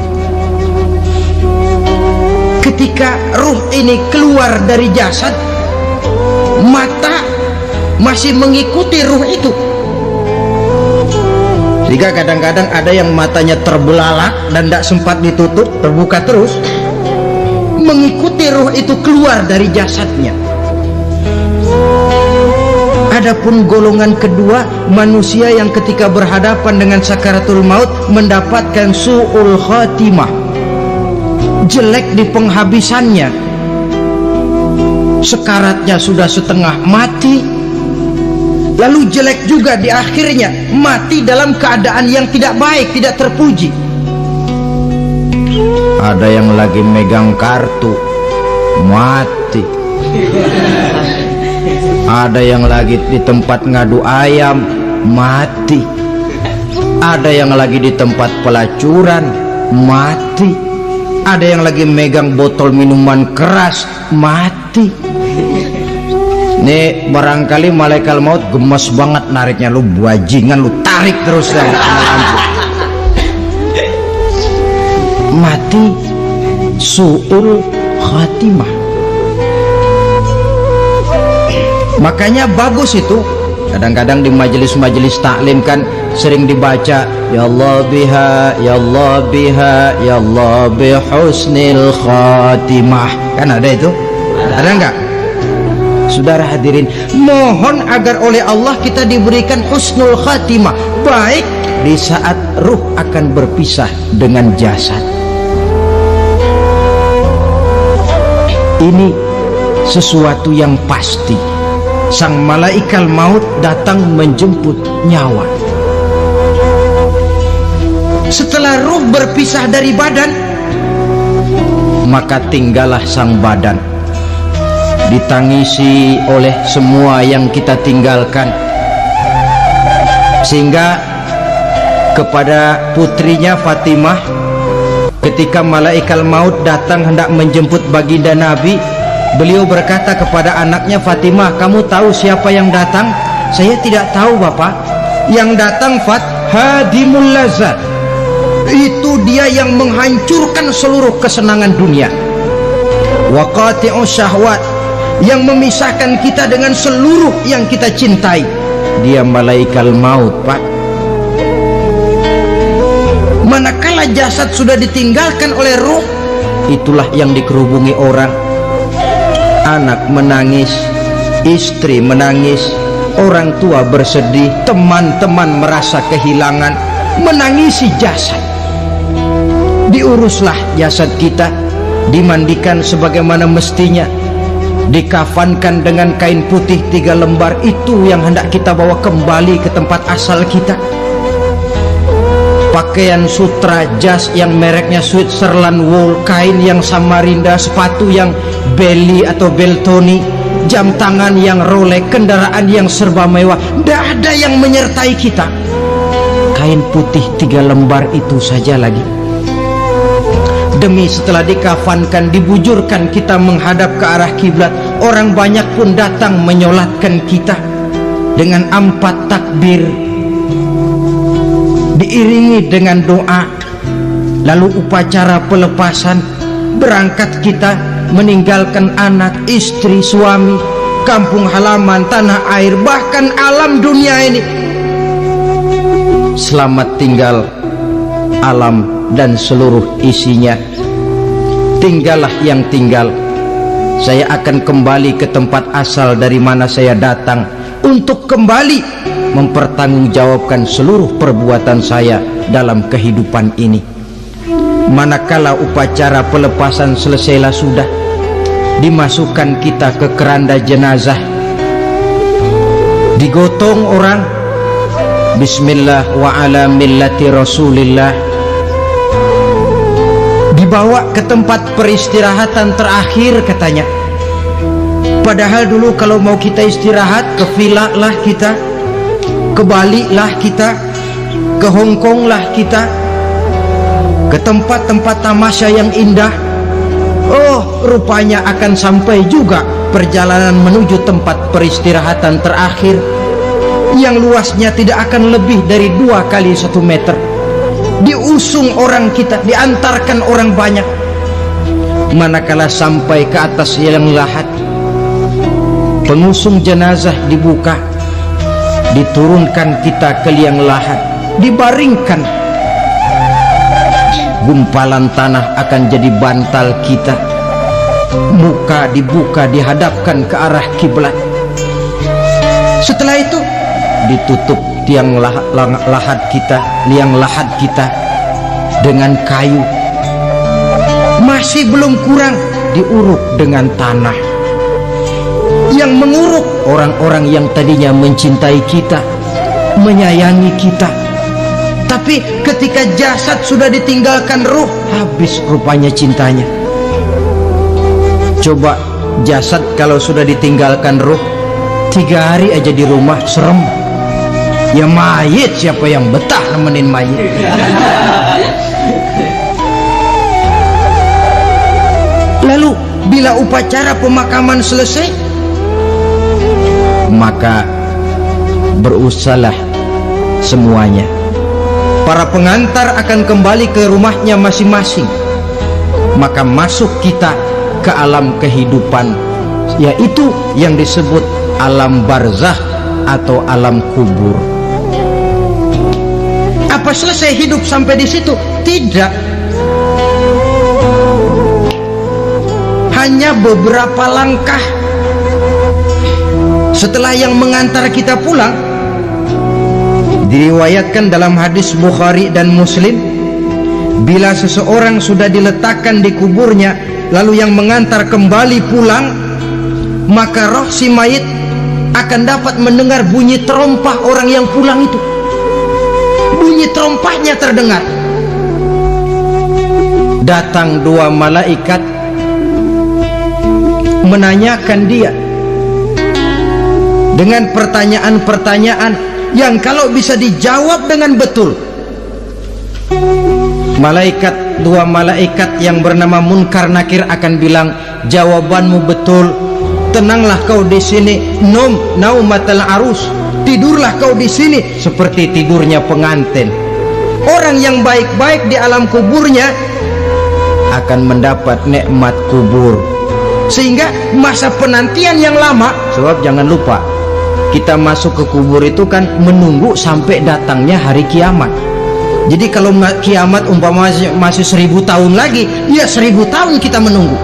Ketika ruh ini keluar dari jasad, mata masih mengikuti ruh itu. Jika kadang-kadang ada yang matanya terbelalak dan tidak sempat ditutup, terbuka terus, mengikuti ruh itu keluar dari jasadnya. Adapun golongan kedua, manusia yang ketika berhadapan dengan sakaratul maut mendapatkan su'ul khatimah, jelek di penghabisannya. Sekaratnya sudah setengah mati, lalu jelek juga di akhirnya, mati dalam keadaan yang tidak baik, tidak terpuji. Ada yang lagi megang kartu, mati. Ada yang lagi di tempat ngadu ayam, mati. Ada yang lagi di tempat pelacuran, mati. ada yang lagi megang botol minuman keras, mati. Nih barangkali malaikat maut gemes banget nariknya, lu bajingan, lu tarik terus ya. Mati su'ul khatimah. Makanya bagus itu. Kadang-kadang di majelis-majelis taklim kan sering dibaca, ya Allah biha, ya Allah biha, ya Allah bihusnil khatimah. Kan ada itu? Ada enggak? Saudara hadirin, mohon agar oleh Allah kita diberikan husnul khatimah, baik di saat ruh akan berpisah dengan jasad. Ini sesuatu yang pasti. Sang malaikat maut datang menjemput nyawa. Setelah ruh berpisah dari badan, maka tinggallah sang badan, ditangisi oleh semua yang kita tinggalkan. Sehingga kepada putrinya Fatimah, ketika malaikat maut datang hendak menjemput baginda Nabi, beliau berkata kepada anaknya Fatimah, kamu tahu siapa yang datang? Saya tidak tahu Bapak. Yang datang hadimul lazat, itu dia yang menghancurkan seluruh kesenangan dunia. Wa qati'us syahwat, yang memisahkan kita dengan seluruh yang kita cintai. Dia malaikat maut, Pak. Manakala jasad sudah ditinggalkan oleh ruh, itulah yang dikerubungi orang. Anak menangis, istri menangis, orang tua bersedih, teman-teman merasa kehilangan, menangisi jasad. Diuruslah jasad kita, dimandikan sebagaimana mestinya, dikafankan dengan kain putih 3 lembar. Itu yang hendak kita bawa kembali ke tempat asal kita. Pakaian sutra jas yang mereknya Switzerland wool, kain yang Samarinda, sepatu yang Belly atau Beltoni, jam tangan yang Rolex, kendaraan yang serba mewah, tidak ada yang menyertai kita. Kain putih 3 lembar itu saja lagi. Demi setelah dikafankan, dibujurkan kita menghadap ke arah kiblat, orang banyak pun datang menyolatkan kita dengan 4 takbir, diiringi dengan doa. Lalu upacara pelepasan, berangkat kita meninggalkan anak, istri, suami, kampung halaman, tanah air, bahkan alam dunia ini. Selamat tinggal alam dan seluruh isinya. Tinggallah yang tinggal. Saya akan kembali ke tempat asal dari mana saya datang, untuk kembali mempertanggungjawabkan seluruh perbuatan saya dalam kehidupan ini. Manakala upacara pelepasan selesailah sudah, dimasukkan kita ke keranda jenazah, digotong orang, bismillah wa ala millati rasulillah, dibawa ke tempat peristirahatan terakhir katanya. Padahal dulu kalau mau kita istirahat, ke villa lah kita, ke Bali lah kita, ke Hong Kong lah kita, ke tempat-tempat tamasya yang indah. Oh, rupanya akan sampai juga perjalanan menuju tempat peristirahatan terakhir yang luasnya tidak akan lebih dari 2 kali 1 meter. Diusung orang kita, diantarkan orang banyak. Manakala sampai ke atas liang lahat, pengusung jenazah dibuka, diturunkan kita ke liang lahat, dibaringkan. Gumpalan tanah akan jadi bantal kita. Muka dibuka, dihadapkan ke arah kiblat. Setelah itu ditutup tiang lahat kita, liang lahat kita dengan kayu. Masih belum kurang, diuruk dengan tanah. Yang menguruk orang-orang yang tadinya mencintai kita, menyayangi kita. Tapi ketika jasad sudah ditinggalkan ruh, habis rupanya cintanya. Coba jasad kalau sudah ditinggalkan ruh, 3 hari aja di rumah serem. Ya mayit, siapa yang betah nemenin mayit? bila upacara pemakaman selesai, maka berusahalah semuanya. Para pengantar akan kembali ke rumahnya masing-masing. Maka masuk kita ke alam kehidupan, yaitu yang disebut alam barzakh atau alam kubur. Apa selesai hidup sampai di situ? Tidak. Hanya beberapa langkah setelah yang mengantar kita pulang. Diriwayatkan dalam hadis Bukhari dan Muslim, bila seseorang sudah diletakkan di kuburnya lalu yang mengantar kembali pulang, maka roh si mayit akan dapat mendengar bunyi terompah orang yang pulang itu. Bunyi terompahnya terdengar. Datang dua malaikat menanyakan dia dengan pertanyaan-pertanyaan yang kalau bisa dijawab dengan betul, dua malaikat yang bernama Munkar Nakir akan bilang, jawabanmu betul, tenanglah kau di sini, naumatal arus, tidurlah kau di sini seperti tidurnya pengantin. Orang yang baik-baik di alam kuburnya akan mendapat nikmat kubur, sehingga masa penantian yang lama. Sebab jangan lupa, kita masuk ke kubur itu kan menunggu sampai datangnya hari kiamat. Jadi kalau kiamat umpama masih 1000 tahun lagi, ya 1000 tahun kita menunggu.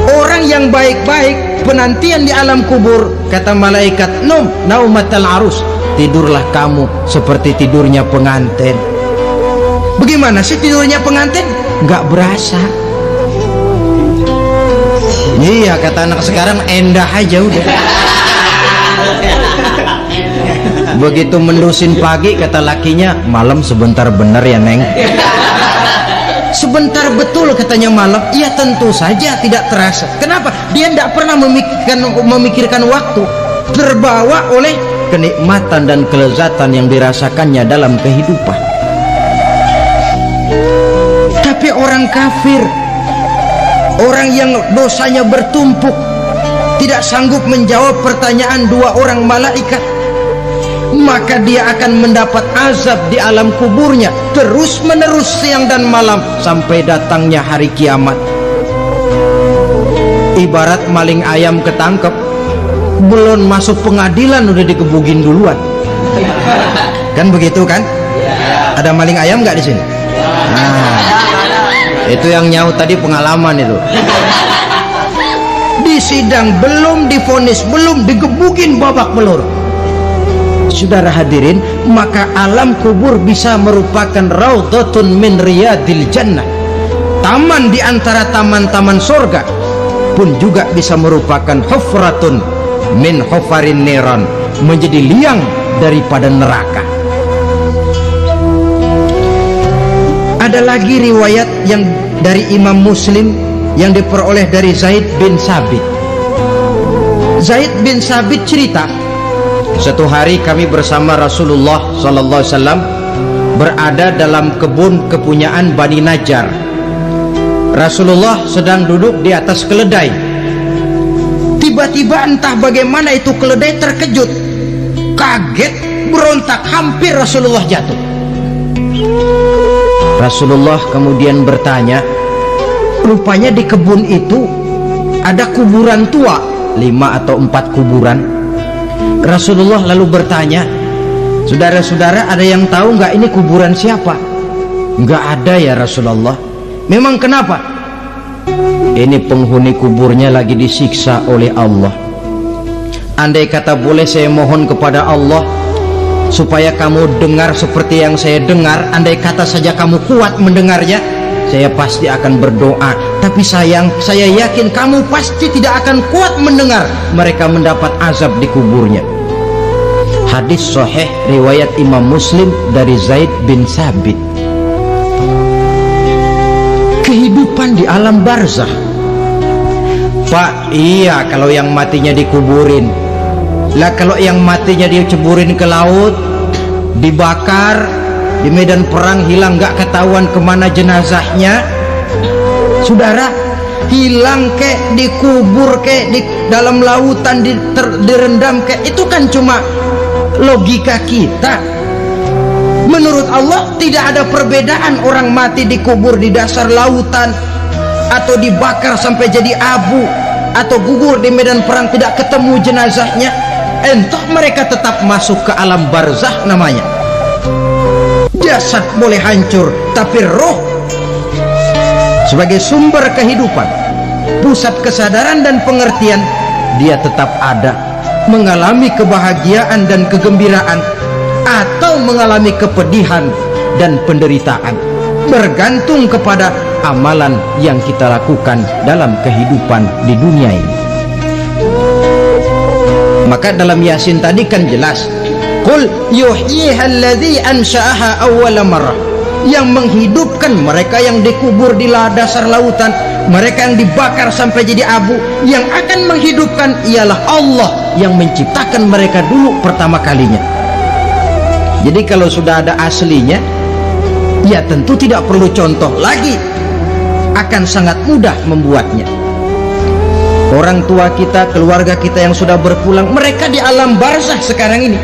Orang yang baik-baik penantian di alam kubur, kata malaikat, naumatal arus, tidurlah kamu seperti tidurnya pengantin. Bagaimana sih tidurnya pengantin? Nggak berasa. Iya, kata anak sekarang, endah aja udah. Begitu mendusin pagi, kata lakinya, malam sebentar bener ya neng. Sebentar betul katanya malam. Ya tentu saja tidak terasa. Kenapa? Dia tidak pernah memikirkan waktu, terbawa oleh kenikmatan dan kelezatan yang dirasakannya dalam kehidupan. Tapi orang kafir, orang yang dosanya bertumpuk, tidak sanggup menjawab pertanyaan dua orang malaikat, maka dia akan mendapat azab di alam kuburnya terus menerus siang dan malam sampai datangnya hari kiamat. Ibarat maling ayam ketangkep, belum masuk pengadilan udah digebugin duluan. Kan begitu kan? Ada maling ayam nggak di sini? Nah, itu yang nyaut tadi pengalaman itu. Di sidang belum divonis, belum digebugin babak belur. Saudara hadirin, maka alam kubur bisa merupakan raudhatun min riyadil jannah, taman di antara taman-taman surga, pun juga bisa merupakan hufratun min hufarin niran, menjadi liang daripada neraka. Ada lagi riwayat yang dari Imam Muslim yang diperoleh dari Zaid bin Sabit. Zaid bin Sabit cerita, satu hari kami bersama Rasulullah SAW berada dalam kebun kepunyaan Bani Najjar. Rasulullah sedang duduk di atas keledai. Tiba-tiba entah bagaimana itu keledai terkejut, kaget, berontak, hampir Rasulullah jatuh. Rasulullah kemudian bertanya, rupanya di kebun itu ada kuburan tua, 5 atau 4 kuburan. Rasulullah lalu bertanya, saudara-saudara ada yang tahu nggak ini kuburan siapa? Nggak ada ya Rasulullah. Memang kenapa? Ini penghuni kuburnya lagi disiksa oleh Allah. Andai kata boleh saya mohon kepada Allah supaya kamu dengar seperti yang saya dengar, andai kata saja kamu kuat mendengarnya, saya pasti akan berdoa. Tapi sayang, saya yakin kamu pasti tidak akan kuat mendengar mereka mendapat azab di kuburnya. Hadis sahih riwayat Imam Muslim dari Zaid bin Sabit. Kehidupan di alam barzakh. Pak, iya kalau yang matinya dikuburin. Lah kalau yang matinya diceburin ke laut, dibakar, di medan perang hilang, nggak ketahuan kemana jenazahnya. Saudara, hilang kek, dikubur kek, di dalam lautan direndam kek, itu kan cuma logika kita. Menurut Allah tidak ada perbedaan orang mati dikubur di dasar lautan atau dibakar sampai jadi abu atau gugur di medan perang tidak ketemu jenazahnya. Entah mereka tetap masuk ke alam barzah namanya. Jasad boleh hancur, tapi roh sebagai sumber kehidupan, pusat kesadaran dan pengertian, dia tetap ada, mengalami kebahagiaan dan kegembiraan atau mengalami kepedihan dan penderitaan, bergantung kepada amalan yang kita lakukan dalam kehidupan di dunia ini. Maka dalam Yasin tadi kan jelas, qul yuhyiha alladzi ansha'aha awwala marrah, yang menghidupkan mereka yang dikubur di dasar lautan, mereka yang dibakar sampai jadi abu, yang akan menghidupkan ialah Allah yang menciptakan mereka dulu pertama kalinya. Jadi kalau sudah ada aslinya, ya tentu tidak perlu contoh lagi, akan sangat mudah membuatnya. Orang tua kita, keluarga kita yang sudah berpulang, mereka di alam barzah sekarang ini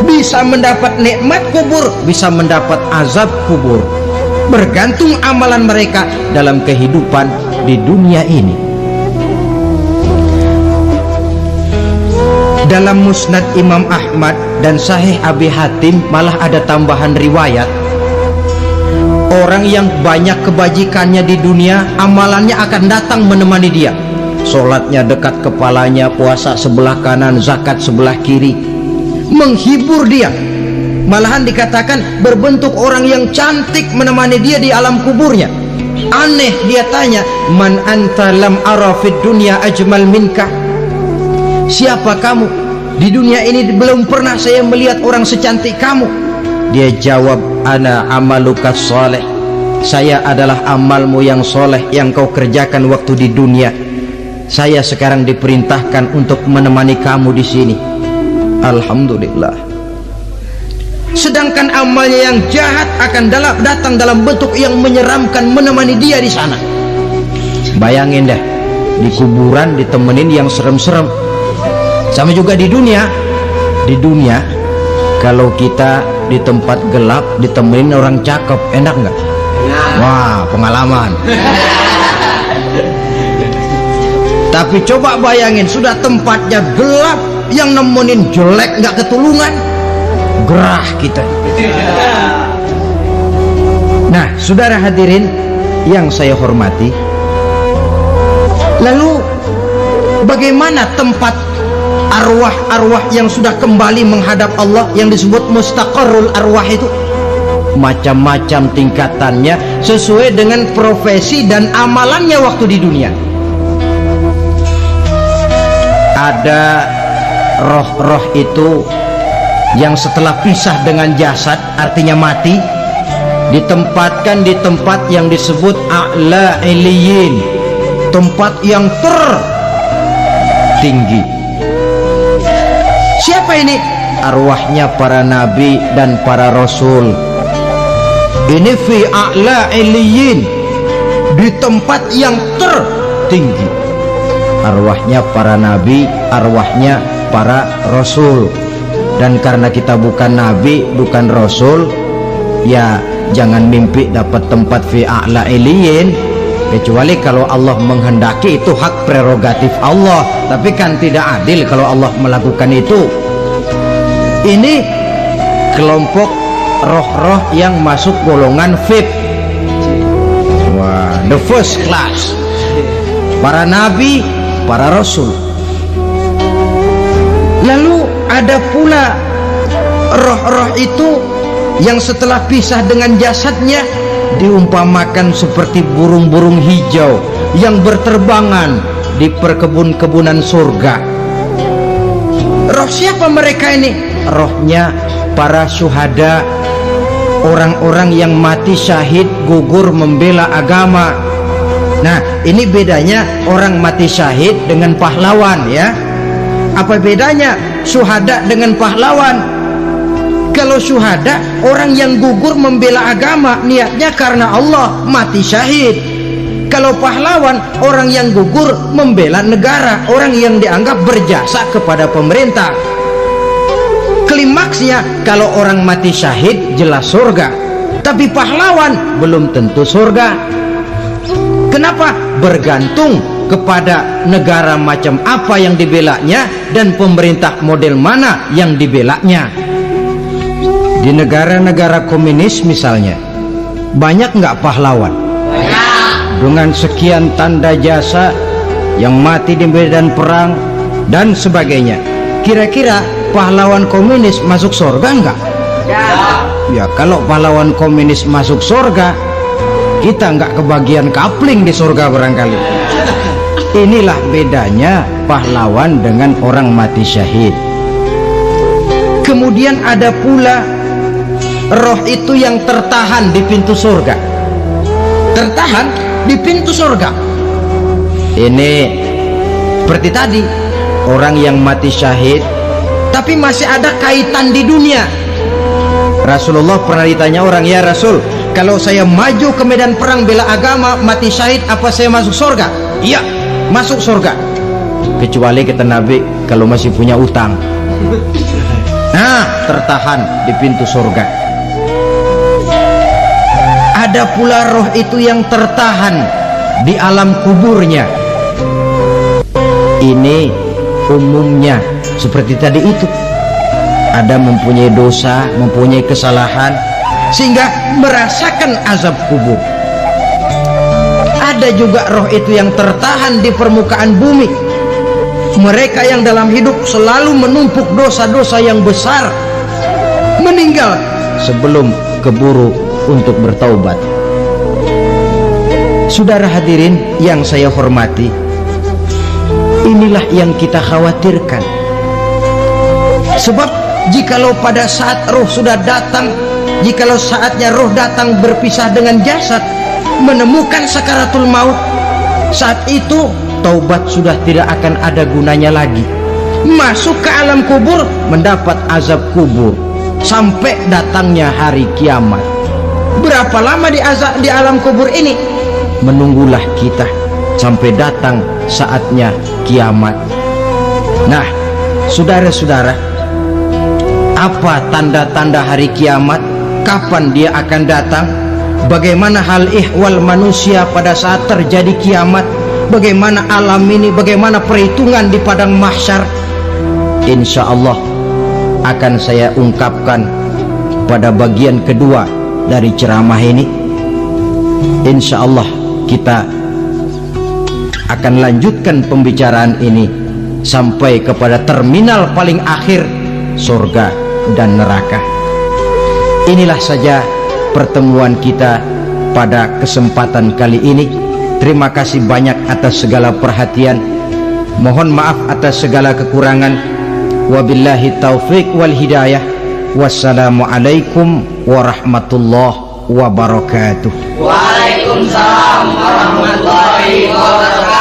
bisa mendapat nikmat kubur, bisa mendapat azab kubur, bergantung amalan mereka dalam kehidupan di dunia ini. Dalam Musnad Imam Ahmad dan Sahih Abi Hatim malah ada tambahan riwayat, orang yang banyak kebajikannya di dunia, amalannya akan datang menemani dia. Sholatnya dekat kepalanya, puasa sebelah kanan, zakat sebelah kiri, menghibur dia. Malahan dikatakan berbentuk orang yang cantik menemani dia di alam kuburnya. Aneh, dia tanya, man anta lam ara fid dunya ajmal minka, siapa kamu? Di dunia ini belum pernah saya melihat orang secantik kamu. Dia jawab, ana amaluka soleh, saya adalah amalmu yang soleh yang kau kerjakan waktu di dunia. Saya sekarang diperintahkan untuk menemani kamu di sini. Alhamdulillah. Sedangkan amalnya yang jahat akan datang dalam bentuk yang menyeramkan menemani dia di sana. Bayangin dah, di kuburan ditemenin yang serem-serem. Sama juga di dunia. Di dunia kalau kita di tempat gelap ditemenin orang cakep, enak nggak? Wah, pengalaman. Tapi coba bayangin, sudah tempatnya gelap, yang nemenin jelek nggak ketulungan, gerah kita. Nah, saudara hadirin yang saya hormati, lalu bagaimana tempat arwah-arwah yang sudah kembali menghadap Allah yang disebut mustaqarrul arwah itu? Macam-macam tingkatannya sesuai dengan profesi dan amalannya waktu di dunia. Ada roh-roh itu yang setelah pisah dengan jasad, artinya mati, ditempatkan di tempat yang disebut a'la iliyin, tempat yang tertinggi. Siapa ini? Arwahnya para nabi dan para rasul. Ini fi a'la iliyin, di tempat yang tertinggi. Arwahnya para nabi, arwahnya para rasul. Dan karena kita bukan nabi, bukan rasul, ya jangan mimpi dapat tempat fi a'la iliyin, kecuali kalau Allah menghendaki. Itu hak prerogatif Allah, tapi kan tidak adil kalau Allah melakukan itu. Ini kelompok roh-roh yang masuk golongan VIP. Wah, the first class. Para nabi, para rasul. Lalu ada pula roh-roh itu yang setelah pisah dengan jasadnya diumpamakan seperti burung-burung hijau yang berterbangan di perkebun-kebunan surga. Roh siapa mereka ini? Rohnya para syuhada, orang-orang yang mati syahid gugur membela agama. Nah, ini bedanya orang mati syahid dengan pahlawan, ya. Apa bedanya syuhada dengan pahlawan? Kalau syuhada, orang yang gugur membela agama, niatnya karena Allah, mati syahid. Kalau pahlawan, orang yang gugur membela negara, orang yang dianggap berjasa kepada pemerintah. Klimaksnya, kalau orang mati syahid jelas surga, tapi pahlawan belum tentu surga. Kenapa? Bergantung kepada negara macam apa yang dibelanya dan pemerintah model mana yang dibelanya. Di negara-negara komunis misalnya, banyak nggak pahlawan? Dengan sekian tanda jasa yang mati di medan perang dan sebagainya. Kira-kira pahlawan komunis masuk surga enggak? Ya, kalau pahlawan komunis masuk surga, kita enggak kebagian kapling di surga barangkali. Inilah bedanya pahlawan dengan orang mati syahid. Kemudian ada pula roh itu yang tertahan di pintu surga. Tertahan di pintu surga. Ini seperti tadi, orang yang mati syahid tapi masih ada kaitan di dunia. Rasulullah pernah ditanya orang, ya Rasul, kalau saya maju ke medan perang bela agama mati syahid, apa saya masuk surga? Iya, masuk surga, kecuali kata Nabi kalau masih punya utang. Nah, tertahan di pintu surga. Ada pula roh itu yang tertahan di alam kuburnya. Ini umumnya seperti tadi itu, ada mempunyai dosa, mempunyai kesalahan sehingga merasakan azab kubur. Ada juga roh itu yang tertahan di permukaan bumi. Mereka yang dalam hidup selalu menumpuk dosa-dosa yang besar, meninggal sebelum keburu untuk bertaubat. Saudara hadirin yang saya hormati, inilah yang kita khawatirkan. Sebab jikalau pada saat roh sudah datang, jikalau saatnya roh datang berpisah dengan jasad, menemukan sakaratul maut, saat itu taubat sudah tidak akan ada gunanya lagi. Masuk ke alam kubur, mendapat azab kubur sampai datangnya hari kiamat. Berapa lama di alam kubur ini? Menunggulah kita sampai datang saatnya kiamat. Nah, saudara-saudara, apa tanda-tanda hari kiamat? Kapan dia akan datang? Bagaimana hal ihwal manusia pada saat terjadi kiamat? Bagaimana alam ini? Bagaimana perhitungan di padang mahsyar? Insya Allah akan saya ungkapkan pada bagian kedua dari ceramah ini. Insya Allah kita akan lanjutkan pembicaraan ini sampai kepada terminal paling akhir, surga dan neraka. Inilah saja pertemuan kita pada kesempatan kali ini. Terima kasih banyak atas segala perhatian. Mohon maaf atas segala kekurangan. Wabillahi taufiq wal hidayah. Wassalamualaikum warahmatullahi wabarakatuh. Waalaikumsalam warahmatullahi wabarakatuh.